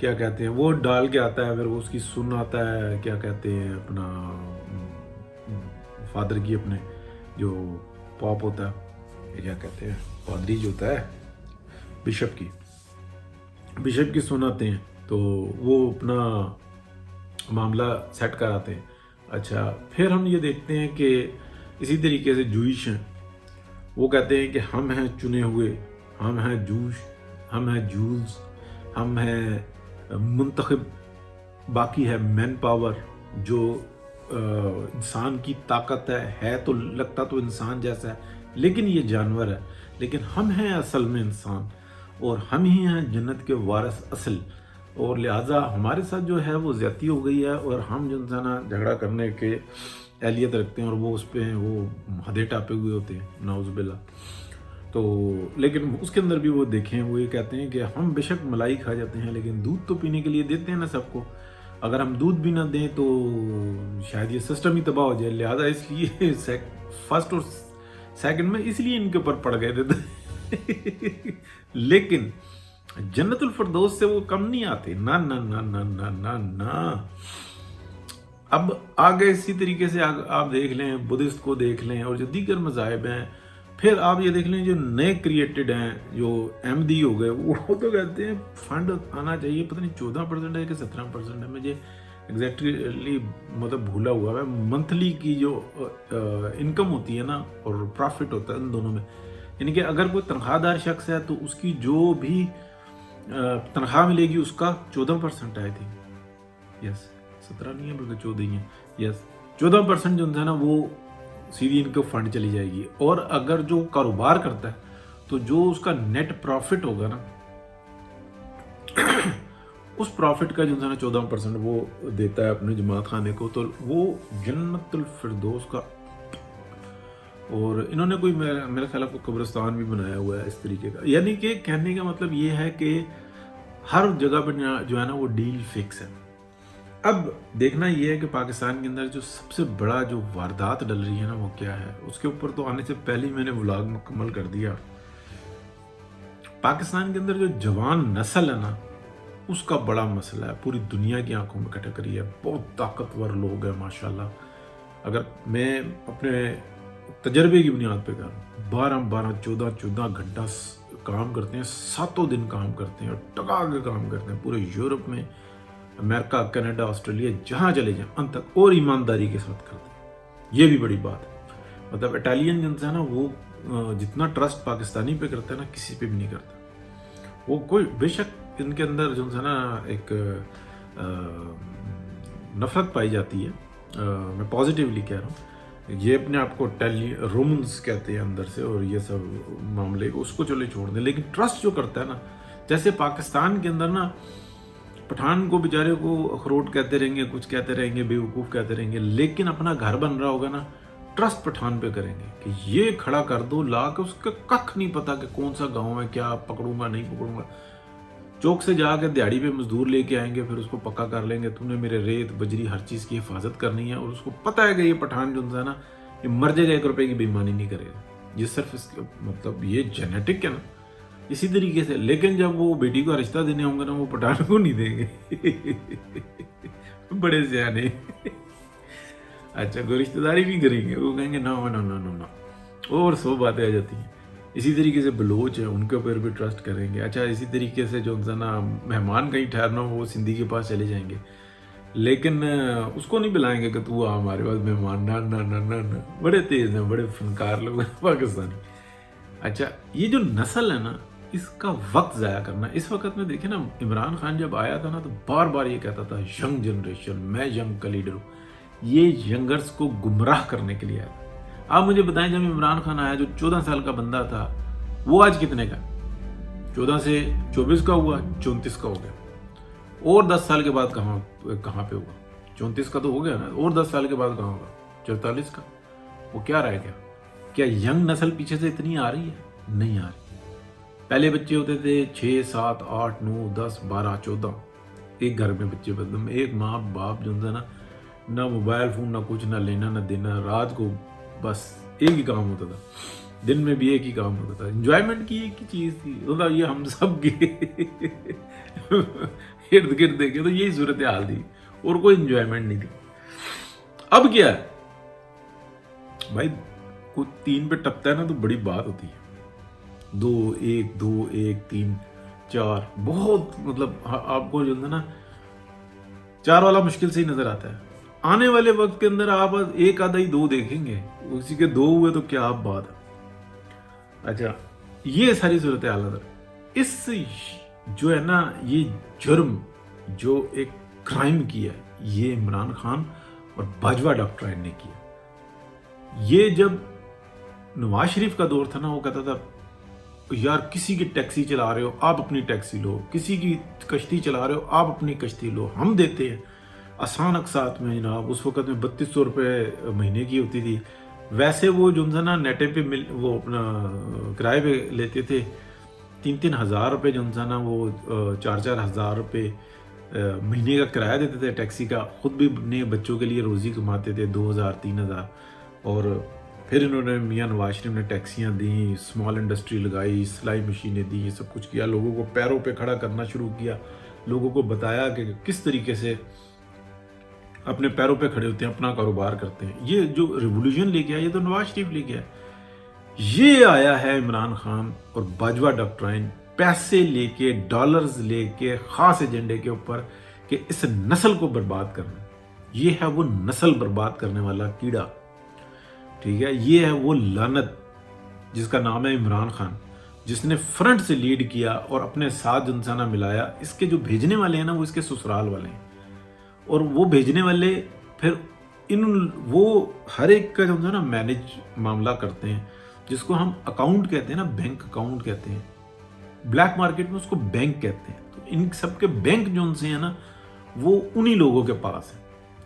کیا کہتے ہیں وہ ڈال کے آتا ہے، پھر وہ اس کی سن آتا ہے، کیا کہتے ہیں اپنا فادر کی، اپنے جو پاپ ہوتا ہے، کیا کہتے ہیں پادری جو ہوتا ہے، بشپ کی سن آتے ہیں، تو وہ اپنا معاملہ سیٹ کراتے ہیں۔ اچھا، پھر ہم یہ دیکھتے ہیں کہ اسی طریقے سے جوئش ہیں، وہ کہتے ہیں کہ ہم ہیں چنے ہوئے، ہم ہیں ہم ہیں جوز، ہم ہیں منتخب، باقی ہے مین پاور، جو انسان کی طاقت ہے تو لگتا تو انسان جیسا ہے لیکن یہ جانور ہے، لیکن ہم ہیں اصل میں انسان، اور ہم ہی ہیں جنت کے وارث اصل، اور لہٰذا ہمارے ساتھ جو ہے وہ زیادتی ہو گئی ہے، اور ہم جو انسان جھگڑا کرنے کے اہلیت رکھتے ہیں، اور وہ اس پہ وہ حدیں ٹاپے ہوئے ہوتے ہیں، نعوذ باللہ۔ تو لیکن اس کے اندر بھی وہ دیکھیں، وہ یہ کہتے ہیں کہ ہم بے شک ملائی کھا جاتے ہیں لیکن دودھ تو پینے کے لیے دیتے ہیں نا سب کو، اگر ہم دودھ بھی نہ دیں تو شاید یہ سسٹم ہی تباہ ہو جائے، لہٰذا اس لیے فرسٹ اور سیکنڈ میں اس لیے ان کے اوپر پڑ گئے تھے لیکن جنت الفردوس سے وہ کم نہیں آتے، نہ نہ نہ نہ نہ نہ نہ۔ اب آگے اسی طریقے سے آپ دیکھ لیں، بدھسٹ کو دیکھ لیں، اور جو دیگر مذاہب ہیں، پھر آپ یہ دیکھ لیں جو نئے کریٹڈ ہیں، جو احمدی ہو گئے، وہ تو کہتے ہیں فنڈ آنا چاہیے، پتہ نہیں 14% ہے کہ 17% ہے، مجھے ایگزیکٹلی مطلب بھولا ہوا ہے، منتھلی کی جو انکم ہوتی ہے نا اور پروفٹ ہوتا ہے ان دونوں میں، یعنی کہ اگر کوئی تنخواہ دار شخص ہے تو اس کی جو بھی تنخواہ ملے گی اس کا 14% آئے تھی، یس 17 نہیں ہے بلکہ 14 ہی ہے، یس 14% جو ہے نا وہ سیدھی ان کو فنڈ چلی جائے گی، اور اگر جو کاروبار کرتا ہے تو جو اس کا نیٹ پروفٹ ہوگا نا اس پروفٹ کا جو ہے نا 14% وہ دیتا ہے اپنے جماعت خانے کو، تو وہ جنت الفردوس کا، اور انہوں نے کوئی میرے خیال کو قبرستان بھی بنایا ہوا ہے اس طریقے کا، یعنی کہ کہنے کا مطلب یہ ہے کہ ہر جگہ پہ جو ہے نا وہ ڈیل فکس ہے۔ اب دیکھنا یہ ہے کہ پاکستان کے اندر جو سب سے بڑا جو واردات ڈل رہی ہے نا وہ کیا ہے، اس کے اوپر تو آنے سے پہلے میں نے ولاگ مکمل کر دیا۔ پاکستان کے اندر جو جوان نسل ہے نا اس کا بڑا مسئلہ ہے، پوری دنیا کی آنکھوں میں کٹک رہی ہے، بہت طاقتور لوگ ہیں ماشاءاللہ، اگر میں اپنے تجربے کی بنیاد پہ کروں، 12 گھنٹہ کام کرتے ہیں، 7 دن کام کرتے ہیں، اور ٹکا کے کام کرتے ہیں، پورے یورپ میں، امریکہ، کینیڈا، آسٹریلیا، جہاں چلے جائیں ان تک، اور ایمانداری کے ساتھ کرتے ہیں، یہ بھی بڑی بات ہے۔ مطلب اٹالین جو ہے نا وہ جتنا ٹرسٹ پاکستانی پہ کرتا ہے نا کسی پہ بھی نہیں کرتا، وہ کوئی بے شک ان کے اندر جو ہے نا ایک نفرت پائی جاتی ہے، میں پازیٹیولی کہہ رہا ہوں، یہ اپنے آپ کو رومنز کہتے ہیں اندر سے، اور یہ سب معاملے اس کو چلے چھوڑ دیں، لیکن ٹرسٹ جو کرتا ہے نا، جیسے پاکستان کے اندر نا پٹھان کو بیچارے کو اخروٹ کہتے رہیں گے، کچھ کہتے رہیں گے، بے وقوف کہتے رہیں گے، لیکن اپنا گھر بن رہا ہوگا نا ٹرسٹ پٹھان پہ کریں گے کہ یہ کھڑا کر دو لا کے، اس کا ککھ نہیں پتا کہ کون سا گاؤں ہے، کیا پکڑوں گا نہیں پکڑوں گا، چوک سے جا کے دیہڑی پہ مزدور لے کے آئیں گے، پھر اس کو پکا کر لیں گے، تم نے میرے ریت بجری ہر چیز کی حفاظت کرنی ہے، اور اس کو پتا ہے کہ یہ پٹھان جو ہے نا یہ مر جائے گا 1 روپے کی بےایمانی نہیں کرے گا، یہ صرف اس مطلب یہ جینیٹک ہے نا اسی طریقے سے، لیکن جب وہ بیٹی کو رشتہ دینے ہوں گے نا وہ پٹھان کو نہیں دیں گے بڑے سیانے اچھا کوئی رشتہ داری نہیں کریں گے، وہ کہیں گے نا نا نا نا، اور 100 باتیں آ جاتی ہیں۔ اسی طریقے سے بلوچ ہیں، ان کے اوپر بھی ٹرسٹ کریں گے، اچھا اسی طریقے سے جو نا مہمان کہیں ٹھہرنا ہو وہ سندھی کے پاس چلے جائیں گے، لیکن اس کو نہیں بلائیں گے کہ تو آ ہمارے پاس مہمان، نہ نہ نہ نہ نہ، بڑے تیز ہیں، بڑے فنکار لوگ ہیں پاکستانی۔ اچھا یہ جو نسل ہے نا اس کا وقت ضائع کرنا، اس وقت میں دیکھیں نا عمران خان جب آیا تھا نا تو بار بار یہ کہتا تھا ینگ جنریشن، میں ینگ کا لیڈر ہوں، یہ ینگرز کو گمراہ کرنے کے لیے آیا تھا۔ آپ مجھے بتائیں جب عمران خان آیا جو 14 سال کا بندہ تھا وہ آج کتنے کا، 14 سے 24 کا ہوا، 34 کا ہو گیا، اور 10 سال کے بعد کہاں پہ ہوگا، 34 کا تو ہو گیا نا، اور 10 سال کے بعد کہاں ہوگا، 44 کا، وہ کیا رہ گیا؟ کیا ینگ نسل پیچھے سے اتنی آ رہی ہے؟ نہیں آ رہی۔ پہلے بچے ہوتے تھے 6 7 8 9 10 12 14، ایک گھر میں بچے بدم، ایک ماں باپ جو ہے نا نہ موبائل فون نہ کچھ، نہ لینا نہ دینا، رات کو بس ایک ہی کام ہوتا تھا، دن میں بھی ایک ہی کام ہوتا تھا، انجوائمنٹ کی ایک ہی چیز تھی، یہ ہم سب کی ارد گرد دیکھے تو یہی صورتحال تھی اور کوئی انجوائمنٹ نہیں تھی. اب کیا ہے بھائی, کوئی 3 پہ ٹپتا ہے نا تو بڑی بات ہوتی ہے. 2-1-2-1-3-4 بہت مطلب آپ کو جو ہے نا 4 والا مشکل سے ہی نظر آتا ہے. آنے والے وقت کے اندر آپ ایک آدھا ہی 2 دیکھیں گے, اسی کے 2 ہوئے تو کیا آپ بات ہے. اچھا, یہ ساری صورتحال نظر, اس جو ہے نا یہ جرم جو ایک کرائم کیا ہے یہ عمران خان اور باجوہ ڈاکٹرائن نے کیا. یہ جب نواز شریف کا دور تھا نا, وہ کہتا تھا یار کسی کی ٹیکسی چلا رہے ہو آپ اپنی ٹیکسی لو, کسی کی کشتی چلا رہے ہو آپ اپنی کشتی لو, ہم دیتے ہیں آسان اقساط میں جناب. اس وقت میں 3200 روپے مہینے کی ہوتی تھی. ویسے وہ جو نا نیٹے پہ وہ اپنا کرائے پہ لیتے تھے 3-3 ہزار روپے, جو نا وہ 4-4 ہزار روپے مہینے کا کرایہ دیتے تھے ٹیکسی کا. خود بھی اپنے بچوں کے لیے روزی کماتے تھے 2000-3000. اور پھر انہوں نے میاں نواز شریف نے ٹیکسیاں دیں, اسمال انڈسٹری لگائی, سلائی مشینیں دیں, یہ سب کچھ کیا, لوگوں کو پیروں پہ کھڑا کرنا شروع کیا, لوگوں کو بتایا کہ کس طریقے سے اپنے پیروں پہ کھڑے ہوتے ہیں, اپنا کاروبار کرتے ہیں. یہ جو ریولیوشن لے کے آیا یہ تو نواز شریف لے کے آیا. یہ آیا ہے عمران خان اور باجوہ ڈاکٹرائن پیسے لے کے, ڈالرز لے کے, خاص ایجنڈے کے اوپر کہ اس نسل کو برباد کرنا. یہ ہے وہ نسل برباد کرنے والا کیڑا, ٹھیک ہے. یہ ہے وہ لعنت جس کا نام ہے عمران خان, جس نے فرنٹ سے لیڈ کیا اور اپنے ساتھ انسانہ ملایا. اس کے جو بھیجنے والے ہیں نا وہ اس کے سسرال والے ہیں, اور وہ بھیجنے والے پھر وہ ہر ایک کا جو ہے نا مینج معاملہ کرتے ہیں, جس کو ہم اکاؤنٹ کہتے ہیں نا, بینک اکاؤنٹ کہتے ہیں, بلیک مارکیٹ میں اس کو بینک کہتے ہیں. تو ان سب کے بینک جو ان سے ہیں نا وہ انہی لوگوں کے پاس ہیں.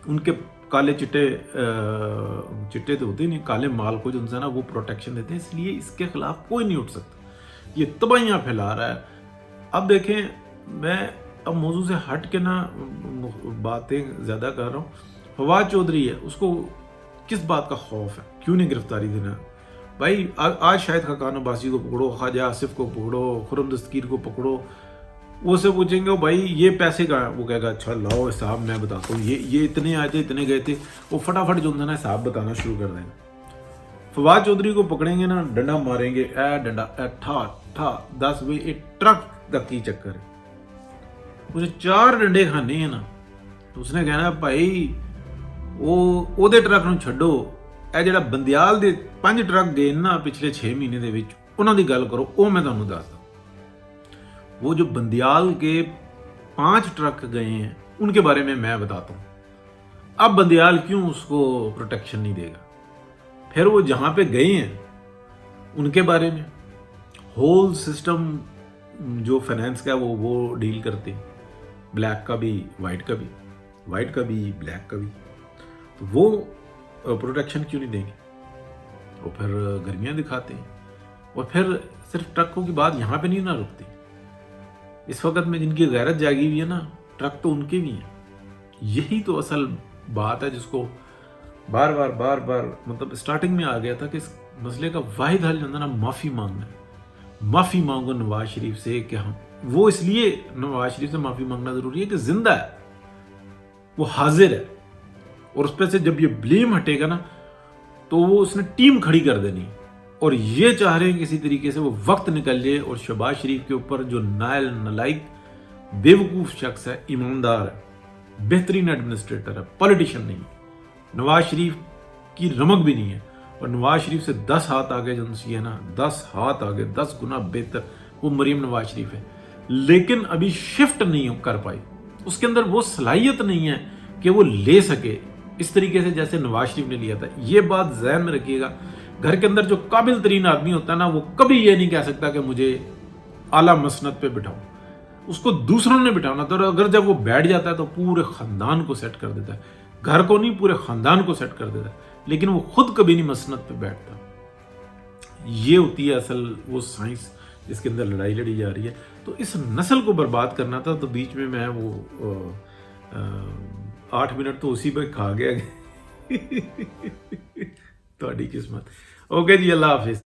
ان کے کالے چٹے تو ہوتے نہیں, کالے مال کو جو ہے نا وہ پروٹیکشن دیتے ہیں. اس لیے اس کے خلاف کوئی نہیں اٹھ سکتا. یہ تباہیاں پھیلا رہا ہے. اب دیکھیں, میں اب موضوع سے ہٹ کے نا باتیں زیادہ کر رہا ہوں. فواد چودھری ہے, اس کو کس بات کا خوف ہے, کیوں نہیں گرفتاری دینا بھائی. آج شاہد خاقان عباسی کو پکڑو, خواجہ آصف کو پکڑو, خرم دستگیر کو پکڑو, وہ سے پوچھیں گے بھائی یہ پیسے کہاں ہیں, وہ کہے گا اچھا لاؤ حساب میں بتاتا ہوں, یہ اتنے آئے تھے اتنے گئے تھے. وہ فٹافٹ جو نا حساب بتانا شروع کر دیں گے. فواد چودھری کو پکڑیں گے نا, ڈنڈا ماریں گے, اے ڈنڈا اے ٹھا ٹھا 10 بھائی, ایک ٹرک تک کی چکر ہے. اسے 4 ڈنڈے کھانے ہیں نا, تو اس نے کہنا بھائی وہ دے ٹرک نو چھڈو, اے جڑا بندیال دے 5 ٹرک گئے نا پچھلے 6 مہینے دے وچ, انہاں دی گل کرو, وہ میں تانوں دسدا. وہ جو بندیال کے 5 ٹرک گئے ہیں ان کے بارے میں بتاتا ہوں. اب بندیال کیوں اس کو پروٹیکشن نہیں دے گا. پھر وہ جہاں پہ گئے ہیں ان کے بارے میں ہول سسٹم جو فائنینس کا وہ ڈیل کرتے ہیں, بلیک کا بھی وائٹ کا بھی, وائٹ کا بھی بلیک کا بھی. تو وہ پروٹیکشن کیوں نہیں دیں گے. وہ پھر گرمیاں دکھاتے ہیں. اور پھر صرف ٹرکوں کی بات یہاں پہ نہیں نہ رکتی. اس وقت میں جن کی غیرت جاگی ہوئی ہے نا, ٹرک تو ان کے بھی ہیں. یہی تو اصل بات ہے جس کو بار بار مطلب سٹارٹنگ میں آ گیا تھا کہ اس مسئلے کا واحد حل جو ہے نا معافی مانگنا ہے. معافی مانگو نواز شریف سے کہ ہم, وہ اس لیے نواز شریف سے معافی مانگنا ضروری ہے کہ زندہ ہے, وہ حاضر ہے, اور اس پہ سے جب یہ بلیم ہٹے گا نا تو وہ اس نے ٹیم کھڑی کر دینی. اور یہ چاہ رہے ہیں کسی طریقے سے وہ وقت نکل جائے اور شہباز شریف کے اوپر جو نائل نلائق بیوقوف شخص ہے, ایماندار ہے, بہترین ایڈمنسٹریٹر ہے, پولیٹیشین نہیں, نواز شریف کی رمق بھی نہیں ہے, اور نواز شریف سے 10 ہاتھ آگے جو ہے نا, 10 ہاتھ آگے, 10 گنا بہتر وہ مریم نواز شریف ہے. لیکن ابھی شفٹ نہیں کر پائی, اس کے اندر وہ صلاحیت نہیں ہے کہ وہ لے سکے اس طریقے سے جیسے نواز شریف نے لیا تھا. یہ بات ذہن میں رکھیے گا. گھر کے اندر جو قابل ترین آدمی ہوتا ہے نا, وہ کبھی یہ نہیں کہہ سکتا کہ مجھے اعلیٰ مسند پہ بٹھاؤ. اس کو دوسروں نے بٹھانا تھا, اور اگر جب وہ بیٹھ جاتا ہے تو پورے خاندان کو سیٹ کر دیتا ہے. گھر کو نہیں, پورے خاندان کو سیٹ کر دیتا ہے, لیکن وہ خود کبھی نہیں مسند پہ بیٹھتا. یہ ہوتی ہے اصل وہ سائنس جس کے اندر لڑائی لڑی جا رہی ہے. تو اس نسل کو برباد کرنا تھا, تو بیچ میں وہ 8 منٹ تو اسی پہ کھا گیا. تہاڈی قسمت. اوکے جی, اللہ حافظ.